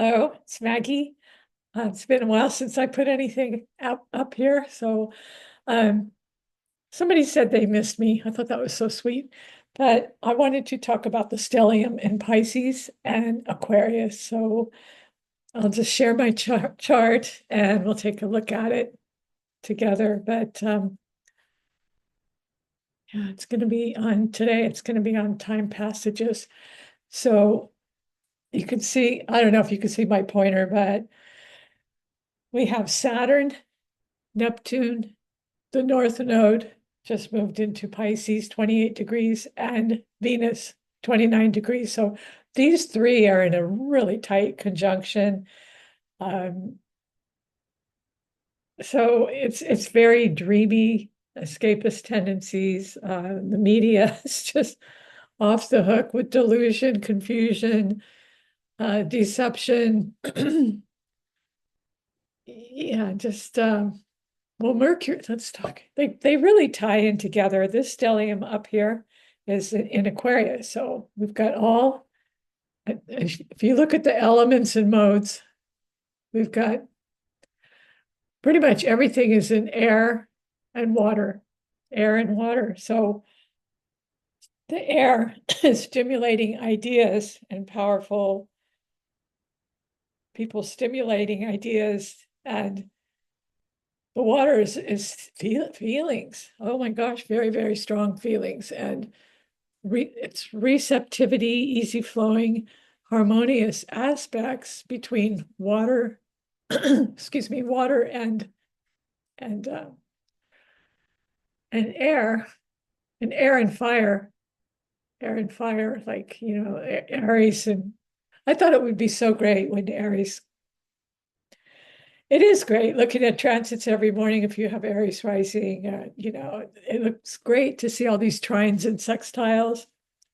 Hello, it's Maggie. It's been a while since I put anything up here. So um, somebody said they missed me. I thought that was so sweet. But I wanted to talk about the stellium in Pisces and Aquarius. So I'll just share my chart and we'll take a look at it together. But yeah, it's going to be on today. It's going to be on time passages. So you can see, I don't know if you can see my pointer, but we have Saturn, Neptune, the North Node just moved into Pisces, 28 degrees, and Venus, 29 degrees. So these three are in a really tight conjunction. Um, so it's very dreamy, escapist tendencies. The media is just off the hook with delusion, confusion, deception. Yeah, just well, Mercury, let's talk. They really tie in together. This stellium up here is in Aquarius. So we've got all, if you look at the elements and modes, we've got pretty much everything is in and water, air and water. So the air is stimulating ideas and powerful people stimulating ideas, and the water is feelings. Oh my gosh, very, very strong feelings. And it's receptivity, easy flowing, harmonious aspects between water, excuse me, water and uh, and air, and air and fire, like Aries. And I thought it would be so great when Aries. It is great looking at transits every morning if you have Aries rising. It looks great to see all these trines and sextiles.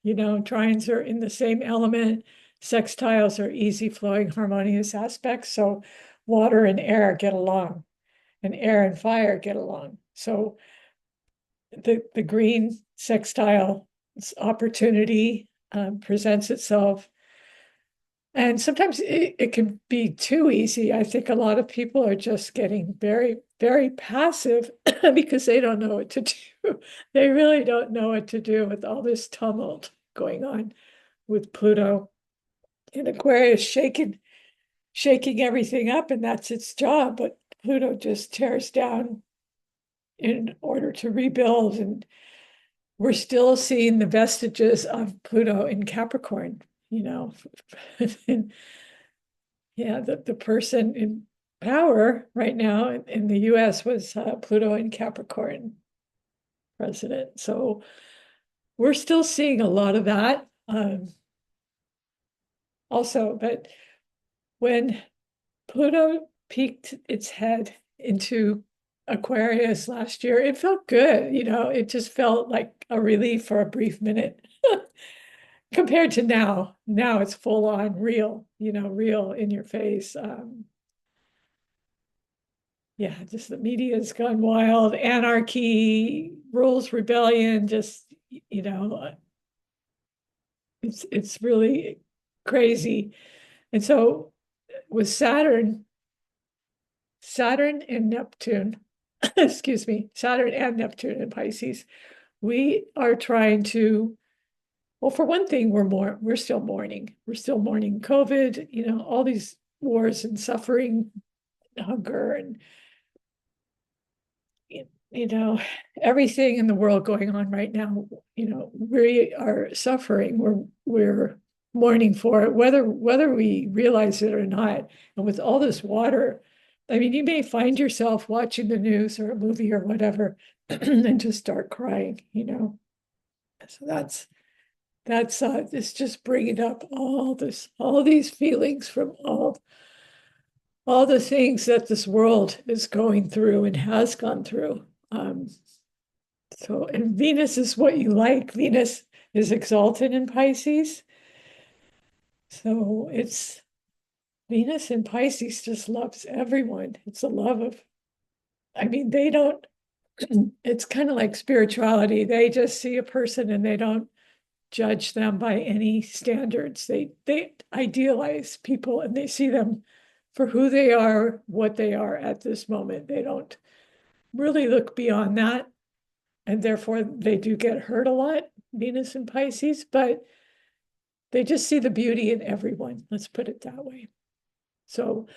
Trines are in the same element. Sextiles are easy flowing, harmonious aspects. So water and air get along, and air and fire get along. So the green sextile opportunity presents itself, and sometimes it can be too easy. I think a lot of people are just getting very, very passive because they don't know what to do. They really don't know what to do with all this tumult going on with Pluto in Aquarius shaking everything up, and that's its job. But Pluto just tears down in order to rebuild. And we're still seeing the vestiges of Pluto in Capricorn, you know. And yeah, the person in power right now in the US was Pluto in Capricorn president. So we're still seeing a lot of that also. But when Pluto peeked its head into Aquarius last year, it felt good. It just felt like a relief for a brief minute compared to now. Now it's full on real, real in your face. Yeah, just the media's gone wild, anarchy, rules, rebellion, just, it's really crazy. And so with Saturn and Neptune, excuse me, Saturn and Neptune in Pisces, we are trying to, well, for one thing, we're still mourning. We're still mourning COVID, all these wars and suffering, hunger, and everything in the world going on right now. We are suffering. We're mourning for it, whether we realize it or not. And with all this water, I mean, you may find yourself watching the news or a movie or whatever and just start crying. So that's it's just bringing up all these feelings from all the things that this world is going through and has gone through. And Venus is what you like. Venus is exalted in Pisces. So it's Venus in Pisces just loves everyone. It's a love of, I mean, they don't, it's kind of like spirituality. They just see a person and they don't judge them by any standards. They idealize people and they see them for who they are, what they are at this moment. They don't really look beyond that. And therefore they do get hurt a lot, Venus and Pisces, but they just see the beauty in everyone. Let's put it that way. So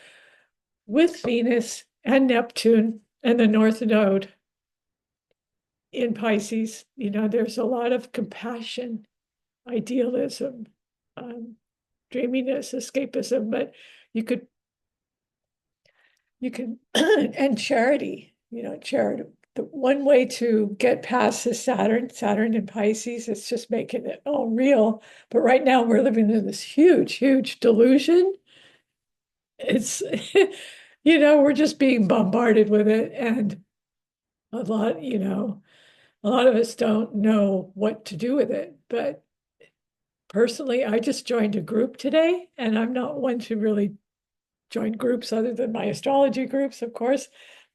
with Venus and Neptune and the North Node in Pisces, there's a lot of compassion, idealism, dreaminess, escapism, but you could and charity, charity. The one way to get past the Saturn in Pisces is just making it all real. But right now we're living in this huge, huge delusion. It's, we're just being bombarded with it. And a lot of us don't know what to do with it. But personally, I just joined a group today, and I'm not one to really join groups other than my astrology groups, of course.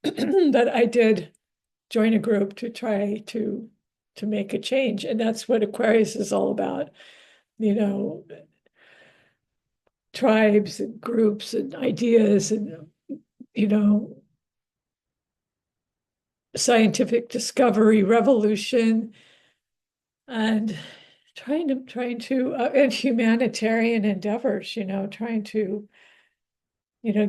But I did join a group to try to make a change. And that's what Aquarius is all about, tribes and groups and ideas and, scientific discovery, revolution, and trying to and humanitarian endeavors, trying to,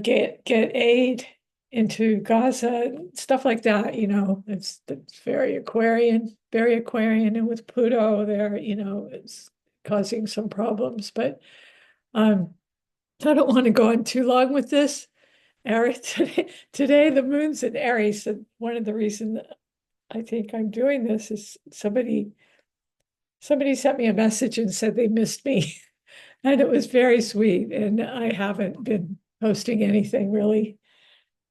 get aid into Gaza, stuff like that, it's very Aquarian, and with Pluto there, it's causing some problems. But I don't want to go on too long with this. Aries, today the moon's in Aries, and one of the reasons I think I'm doing this is somebody sent me a message and said they missed me. And it was very sweet. And I haven't been posting anything really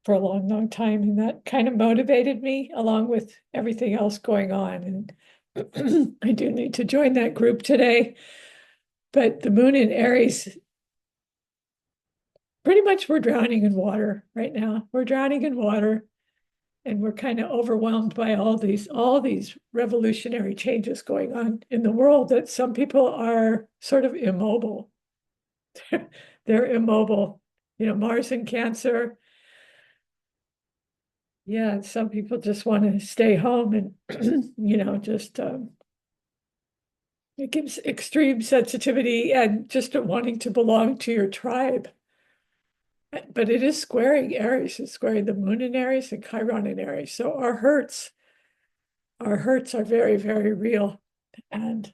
for a long, long time. And that kind of motivated me along with everything else going on. And I do need to join that group today. But the moon in Aries, pretty much we're drowning in water right now. We're drowning in water. And we're kind of overwhelmed by all these revolutionary changes going on in the world that some people are sort of immobile. They're immobile. Mars in Cancer. Yeah, some people just want to stay home and, just it gives extreme sensitivity and just wanting to belong to your tribe. But it is squaring Aries. It's squaring the moon in Aries and Chiron in Aries. So our hurts are very, very real. And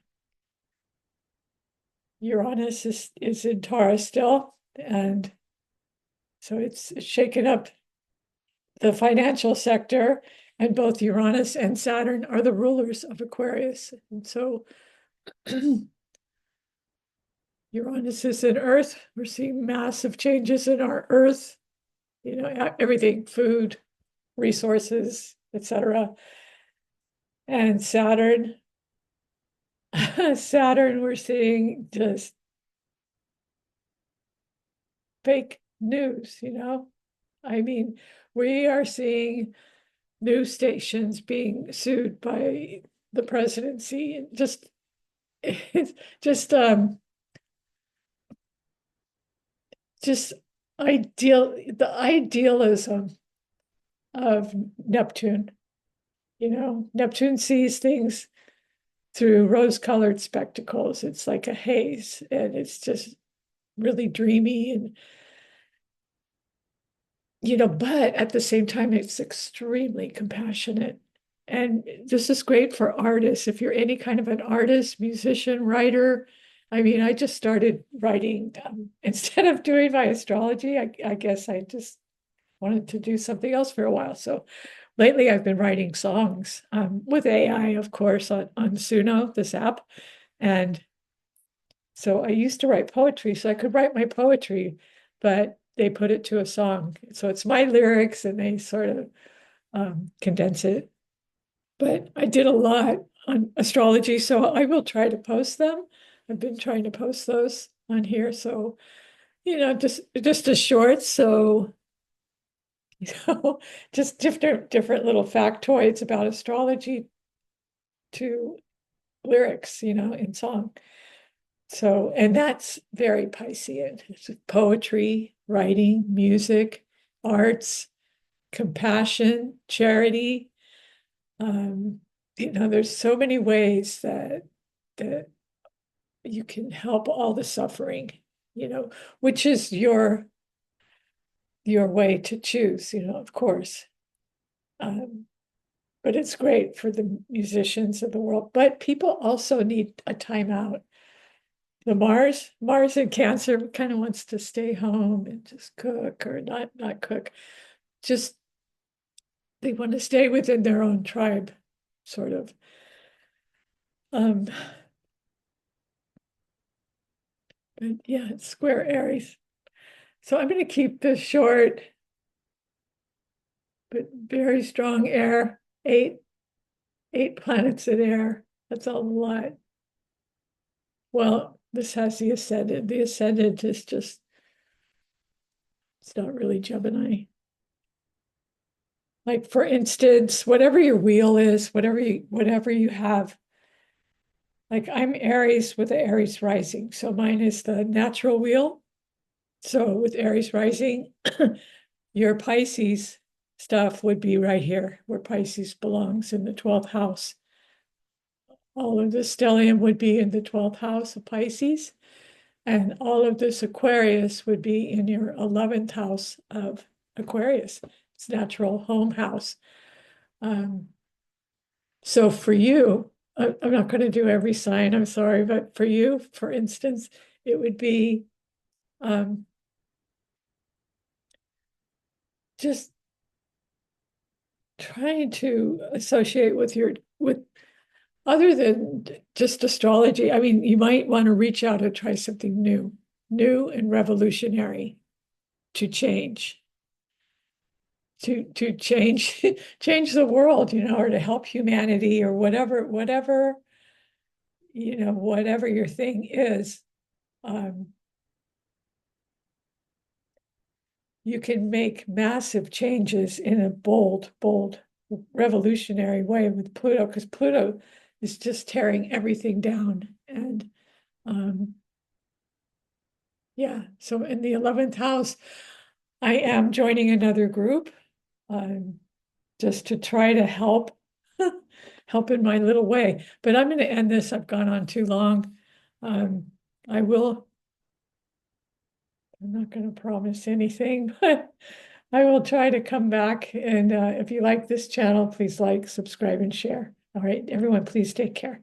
Uranus is in Taurus still. And so it's shaken up the financial sector. And both Uranus and Saturn are the rulers of Aquarius. And so Uranus is in Earth. We're seeing massive changes in our Earth, everything, food, resources, etc. And Saturn, we're seeing just fake news, I mean, we are seeing news stations being sued by the presidency, and just the idealism of Neptune. Neptune sees things through rose-colored spectacles. It's like a haze, and it's just really dreamy and, but at the same time, it's extremely compassionate. And this is great for artists. If you're any kind of an artist, musician, writer, I mean, I just started writing instead of doing my astrology. I guess I just wanted to do something else for a while. So lately I've been writing songs with AI, of course, on Suno, this app. And so I used to write poetry, so I could write my poetry, but they put it to a song. So it's my lyrics and they sort of condense it. But I did a lot on astrology, so I will try to post them. I've been trying to post those on here. So, just a short. So, just different little factoids about astrology to lyrics, in song. So, and that's very Piscean. It's poetry, writing, music, arts, compassion, charity. Um, there's so many ways that you can help all the suffering, which is your way to choose, of course. Um, but it's great for the musicians of the world. But people also need a timeout. The Mars in Cancer kind of wants to stay home and just cook or not cook. Just they want to stay within their own tribe, sort of. Um, but yeah, it's square Aries. So I'm going to keep this short, but very strong air. Eight planets in air. That's a lot. Well, this has the ascendant. The ascendant is just, it's not really Gemini. Like for instance, whatever your wheel is, whatever you have. Like I'm Aries with the Aries rising. So mine is the natural wheel. So with Aries rising, your Pisces stuff would be right here where Pisces belongs in the 12th house. All of the stellium would be in the 12th house of Pisces. And all of this Aquarius would be in your 11th house of Aquarius. It's natural home house. So for you, I'm not going to do every sign, I'm sorry, but for you, for instance, it would be just trying to associate with other than just astrology. I mean, you might want to reach out and try something new and revolutionary to change. To change change the world, or to help humanity or whatever whatever your thing is. You can make massive changes in a bold revolutionary way with Pluto, because Pluto is just tearing everything down. And yeah, so in the 11th house, I am joining another group just to try to help help in my little way. But I'm going to end this. I've gone on too long. I will, I'm not going to promise anything, but I will try to come back. And if you like this channel, please like, subscribe, and share. All right, everyone, please take care.